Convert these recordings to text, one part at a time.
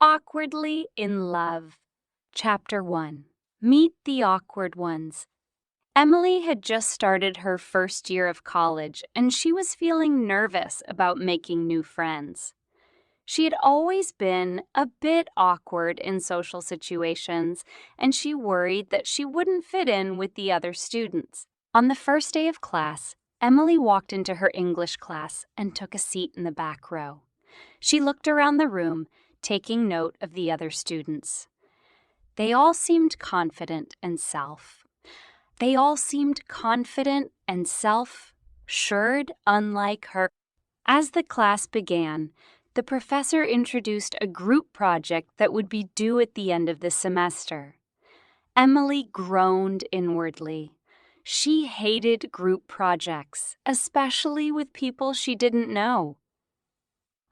Awkwardly in Love. Chapter 1. Meet the Awkward Ones. Emily had just started her first year of college, and she was feeling nervous about making new friends. She had always been a bit awkward in social situations, and she worried that she wouldn't fit in with the other students. On the first day of class, Emily walked into her English class and took a seat in the back row. She looked around the room, taking note of the other students. They all seemed confident and self-assured, unlike her. As the class began, the professor introduced a group project that would be due at the end of the semester. Emily groaned inwardly. She hated group projects, especially with people she didn't know.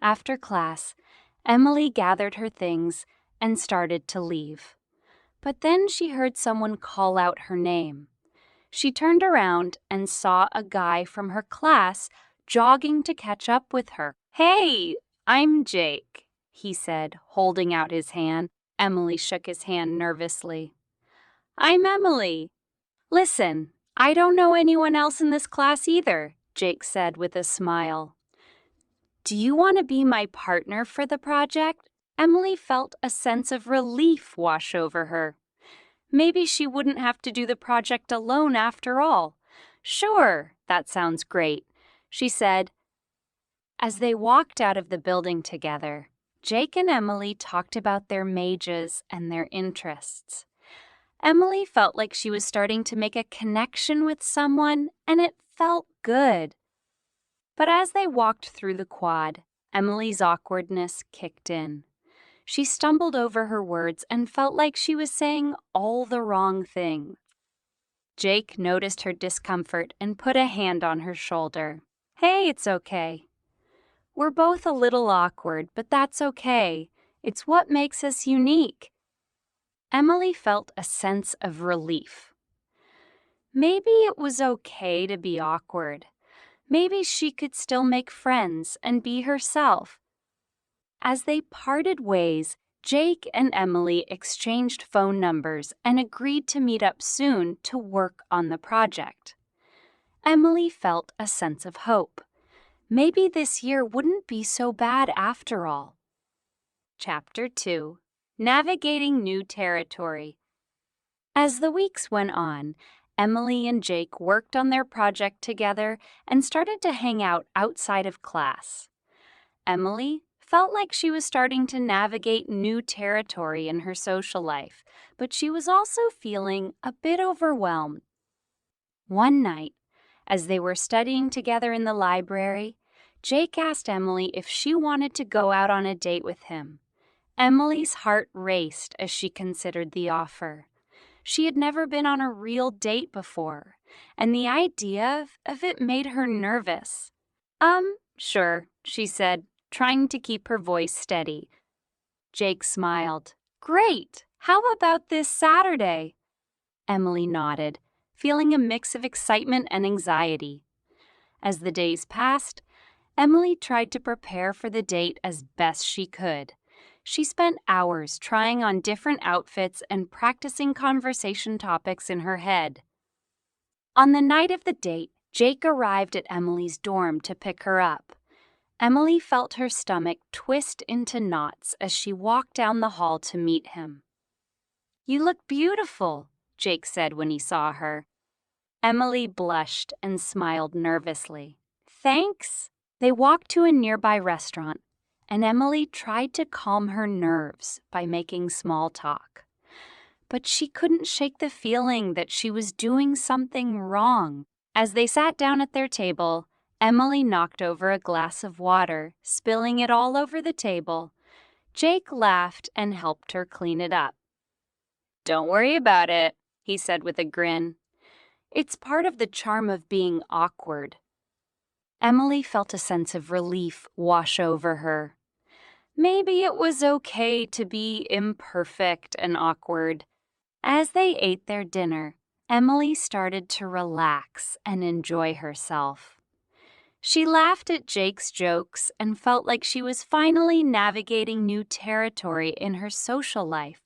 After class, Emily gathered her things and started to leave. But then she heard someone call out her name. She turned around and saw a guy from her class jogging to catch up with her. "Hey, I'm Jake," he said, holding out his hand. Emily shook his hand nervously. "I'm Emily." "Listen, I don't know anyone else in this class either," Jake said with a smile. "Do you want to be my partner for the project?" Emily felt a sense of relief wash over her. Maybe she wouldn't have to do the project alone after all. "Sure, that sounds great," she said. As they walked out of the building together, Jake and Emily talked about their majors and their interests. Emily felt like she was starting to make a connection with someone, and it felt good. But as they walked through the quad, Emily's awkwardness kicked in. She stumbled over her words and felt like she was saying all the wrong things. Jake noticed her discomfort and put a hand on her shoulder. "Hey, it's okay. We're both a little awkward, but that's okay. It's what makes us unique." Emily felt a sense of relief. Maybe it was okay to be awkward. Maybe she could still make friends and be herself. As they parted ways, Jake and Emily exchanged phone numbers and agreed to meet up soon to work on the project. Emily felt a sense of hope. Maybe this year wouldn't be so bad after all. Chapter 2. Navigating New Territory. As the weeks went on, Emily and Jake worked on their project together and started to hang out outside of class. Emily felt like she was starting to navigate new territory in her social life, but she was also feeling a bit overwhelmed. One night, as they were studying together in the library, Jake asked Emily if she wanted to go out on a date with him. Emily's heart raced as she considered the offer. She had never been on a real date before, and the idea of it made her nervous. Sure," she said, trying to keep her voice steady. Jake smiled. "Great! How about this Saturday?" Emily nodded, feeling a mix of excitement and anxiety. As the days passed, Emily tried to prepare for the date as best she could. She spent hours trying on different outfits and practicing conversation topics in her head. On the night of the date, Jake arrived at Emily's dorm to pick her up. Emily felt her stomach twist into knots as she walked down the hall to meet him. "You look beautiful," Jake said when he saw her. Emily blushed and smiled nervously. "Thanks." They walked to a nearby restaurant, and Emily tried to calm her nerves by making small talk. But she couldn't shake the feeling that she was doing something wrong. As they sat down at their table, Emily knocked over a glass of water, spilling it all over the table. Jake laughed and helped her clean it up. "Don't worry about it," he said with a grin. "It's part of the charm of being awkward." Emily felt a sense of relief wash over her. Maybe it was okay to be imperfect and awkward. As they ate their dinner, Emily started to relax and enjoy herself. She laughed at Jake's jokes and felt like she was finally navigating new territory in her social life.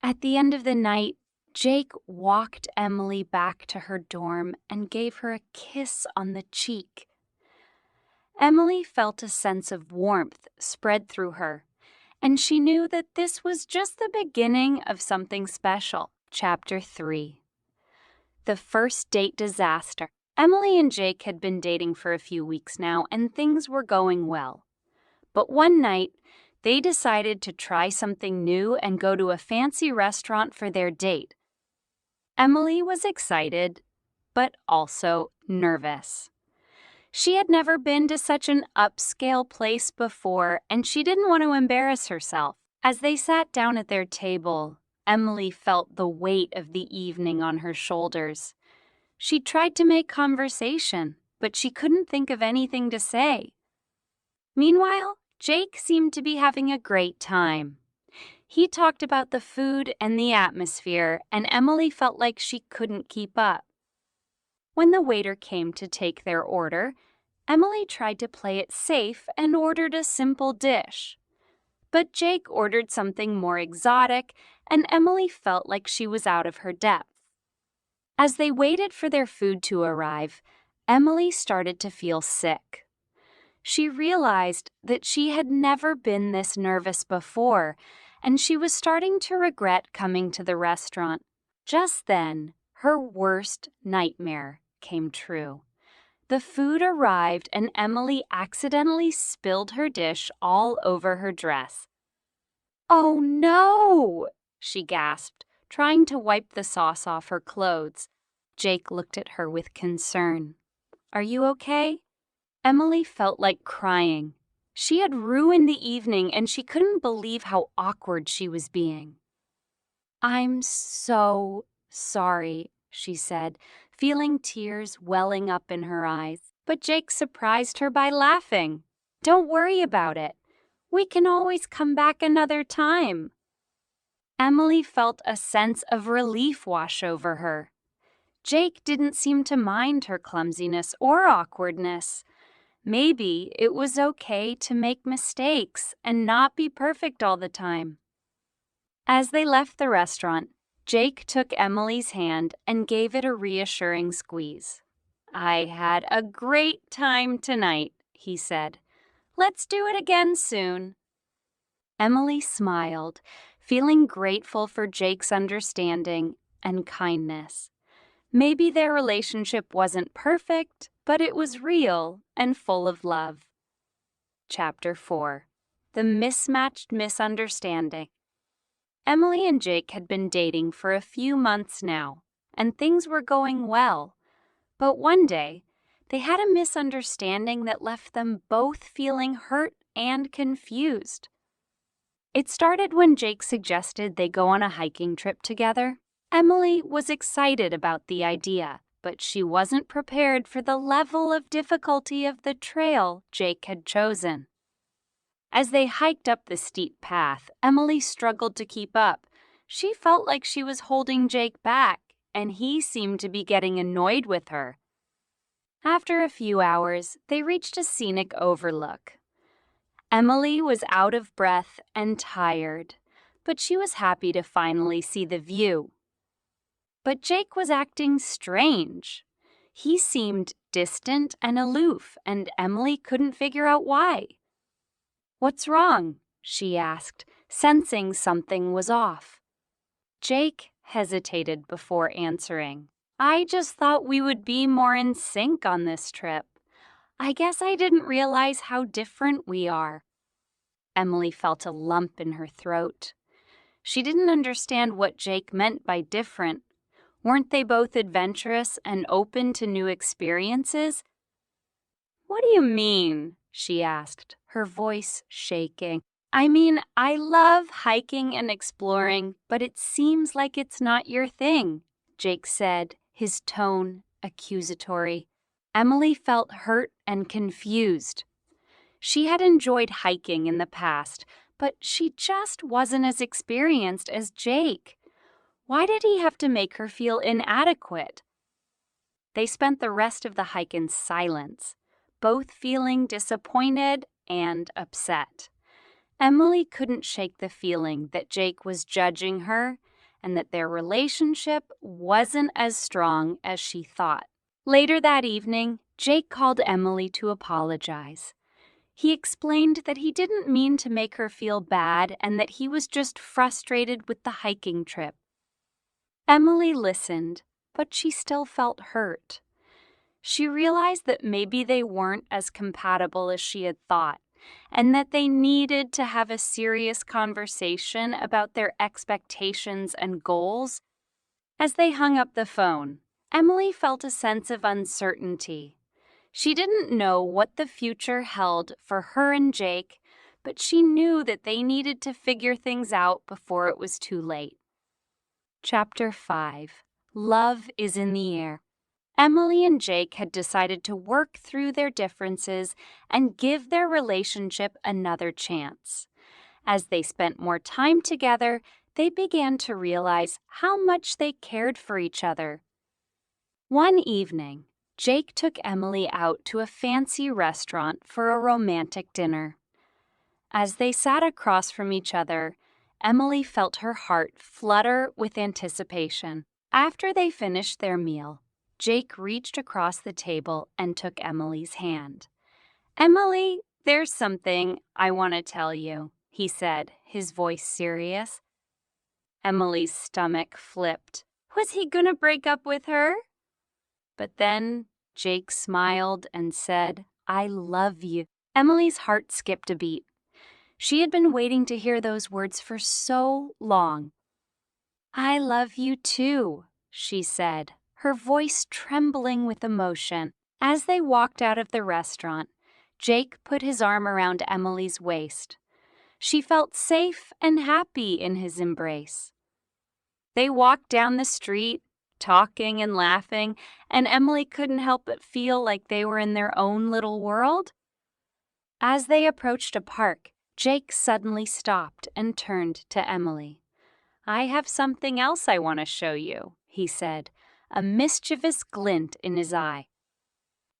At the end of the night, Jake walked Emily back to her dorm and gave her a kiss on the cheek. Emily felt a sense of warmth spread through her, and she knew that this was just the beginning of something special. Chapter 3. The First Date Disaster. Emily and Jake had been dating for a few weeks now, and things were going well. But one night, they decided to try something new and go to a fancy restaurant for their date. Emily was excited, but also nervous. She had never been to such an upscale place before, and she didn't want to embarrass herself. As they sat down at their table, Emily felt the weight of the evening on her shoulders. She tried to make conversation, but she couldn't think of anything to say. Meanwhile, Jake seemed to be having a great time. He talked about the food and the atmosphere, and Emily felt like she couldn't keep up. When the waiter came to take their order, Emily tried to play it safe and ordered a simple dish. But Jake ordered something more exotic, and Emily felt like she was out of her depth. As they waited for their food to arrive, Emily started to feel sick. She realized that she had never been this nervous before, and she was starting to regret coming to the restaurant. Just then, her worst nightmare came true. The food arrived and Emily accidentally spilled her dish all over her dress. "Oh no!" she gasped, trying to wipe the sauce off her clothes. Jake looked at her with concern. "Are you okay?" Emily felt like crying. She had ruined the evening and she couldn't believe how awkward she was being. "I'm so sorry," she said, feeling tears welling up in her eyes. But Jake surprised her by laughing. "Don't worry about it. We can always come back another time." Emily felt a sense of relief wash over her. Jake didn't seem to mind her clumsiness or awkwardness. Maybe it was okay to make mistakes and not be perfect all the time. As they left the restaurant, Jake took Emily's hand and gave it a reassuring squeeze. "I had a great time tonight," he said. "Let's do it again soon." Emily smiled, feeling grateful for Jake's understanding and kindness. Maybe their relationship wasn't perfect, but it was real and full of love. Chapter 4. The Mismatched Misunderstanding. Emily and Jake had been dating for a few months now, and things were going well. But one day, they had a misunderstanding that left them both feeling hurt and confused. It started when Jake suggested they go on a hiking trip together. Emily was excited about the idea, but she wasn't prepared for the level of difficulty of the trail Jake had chosen. As they hiked up the steep path, Emily struggled to keep up. She felt like she was holding Jake back, and he seemed to be getting annoyed with her. After a few hours, they reached a scenic overlook. Emily was out of breath and tired, but she was happy to finally see the view. But Jake was acting strange. He seemed distant and aloof, and Emily couldn't figure out why. "What's wrong?" she asked, sensing something was off. Jake hesitated before answering. "I just thought we would be more in sync on this trip. I guess I didn't realize how different we are." Emily felt a lump in her throat. She didn't understand what Jake meant by different. Weren't they both adventurous and open to new experiences? "What do you mean?" she asked, her voice shaking. "I mean, I love hiking and exploring, but it seems like it's not your thing," Jake said, his tone accusatory. Emily felt hurt and confused. She had enjoyed hiking in the past, but she just wasn't as experienced as Jake. Why did he have to make her feel inadequate? They spent the rest of the hike in silence, both feeling disappointed and upset. Emily couldn't shake the feeling that Jake was judging her and that their relationship wasn't as strong as she thought. Later that evening, Jake called Emily to apologize. He explained that he didn't mean to make her feel bad and that he was just frustrated with the hiking trip. Emily listened, but she still felt hurt. She realized that maybe they weren't as compatible as she had thought, and that they needed to have a serious conversation about their expectations and goals. As they hung up the phone, Emily felt a sense of uncertainty. She didn't know what the future held for her and Jake, but she knew that they needed to figure things out before it was too late. Chapter 5. Love is in the air. Emily and Jake had decided to work through their differences and give their relationship another chance. As they spent more time together, they began to realize how much they cared for each other. One evening, Jake took Emily out to a fancy restaurant for a romantic dinner. As they sat across from each other, Emily felt her heart flutter with anticipation. After they finished their meal, Jake reached across the table and took Emily's hand. "Emily, there's something I want to tell you," he said, his voice serious. Emily's stomach flipped. Was he gonna break up with her? But then Jake smiled and said, "I love you." Emily's heart skipped a beat. She had been waiting to hear those words for so long. "I love you too," she said, her voice trembling with emotion. As they walked out of the restaurant, Jake put his arm around Emily's waist. She felt safe and happy in his embrace. They walked down the street, talking and laughing, and Emily couldn't help but feel like they were in their own little world. As they approached a park, Jake suddenly stopped and turned to Emily. "I have something else I want to show you," he said, a mischievous glint in his eye.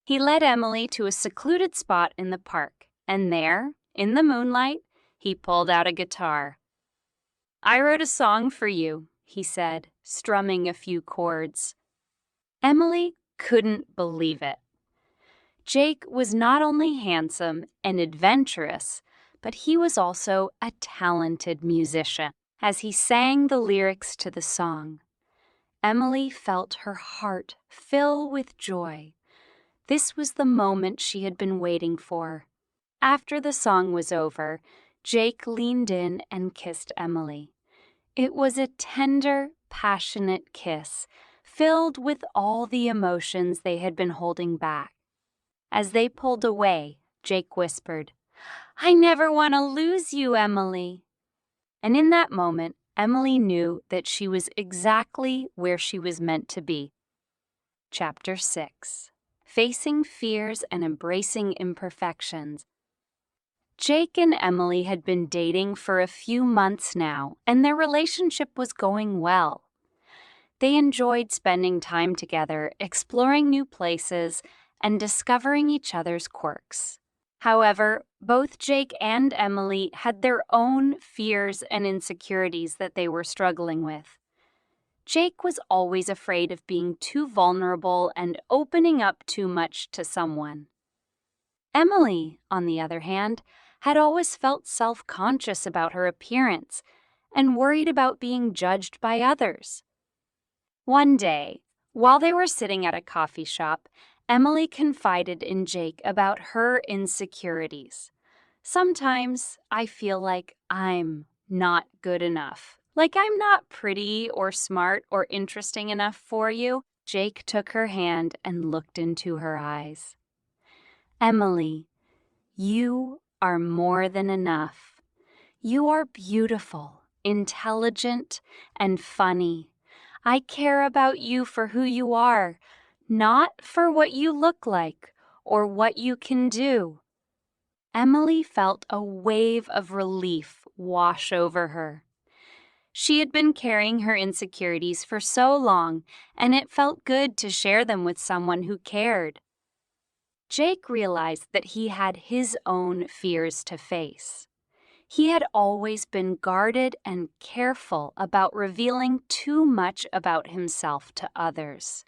He led Emily to a secluded spot in the park, and there, in the moonlight, he pulled out a guitar. "I wrote a song for you," he said, strumming a few chords. Emily couldn't believe it. Jake was not only handsome and adventurous, but he was also a talented musician. As he sang the lyrics to the song, Emily felt her heart fill with joy. This was the moment she had been waiting for. After the song was over, Jake leaned in and kissed Emily. It was a tender, passionate kiss, filled with all the emotions they had been holding back. As they pulled away, Jake whispered, "I never want to lose you, Emily." And in that moment, Emily knew that she was exactly where she was meant to be. Chapter 6. Facing Fears and Embracing Imperfections. Jake and Emily had been dating for a few months now, and their relationship was going well. They enjoyed spending time together, exploring new places, and discovering each other's quirks. However, both Jake and Emily had their own fears and insecurities that they were struggling with. Jake was always afraid of being too vulnerable and opening up too much to someone. Emily, on the other hand, had always felt self-conscious about her appearance and worried about being judged by others. One day, while they were sitting at a coffee shop, Emily confided in Jake about her insecurities. "Sometimes I feel like I'm not good enough. Like I'm not pretty or smart or interesting enough for you." Jake took her hand and looked into her eyes. "Emily, you are more than enough. You are beautiful, intelligent, and funny. I care about you for who you are, not for what you look like or what you can do." Emily felt a wave of relief wash over her. She had been carrying her insecurities for so long, and it felt good to share them with someone who cared. Jake realized that he had his own fears to face. He had always been guarded and careful about revealing too much about himself to others.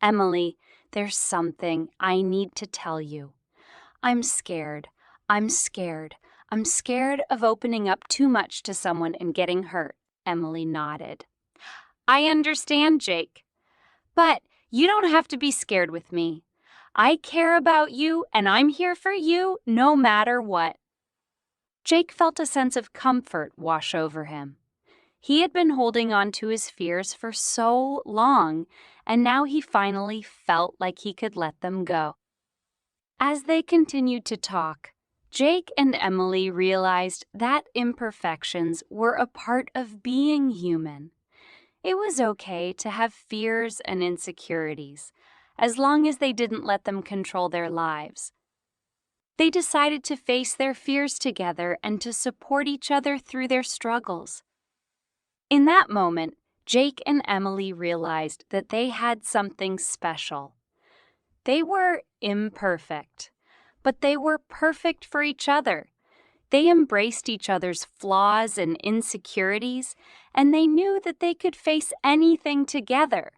"Emily, there's something I need to tell you. I'm scared. I'm scared. I'm scared of opening up too much to someone and getting hurt." Emily nodded. "I understand, Jake. But you don't have to be scared with me. I care about you and I'm here for you no matter what." Jake felt a sense of comfort wash over him. He had been holding on to his fears for so long, and now he finally felt like he could let them go. As they continued to talk, Jake and Emily realized that imperfections were a part of being human. It was okay to have fears and insecurities, as long as they didn't let them control their lives. They decided to face their fears together and to support each other through their struggles. In that moment, Jake and Emily realized that they had something special. They were imperfect, but they were perfect for each other. They embraced each other's flaws and insecurities, and they knew that they could face anything together.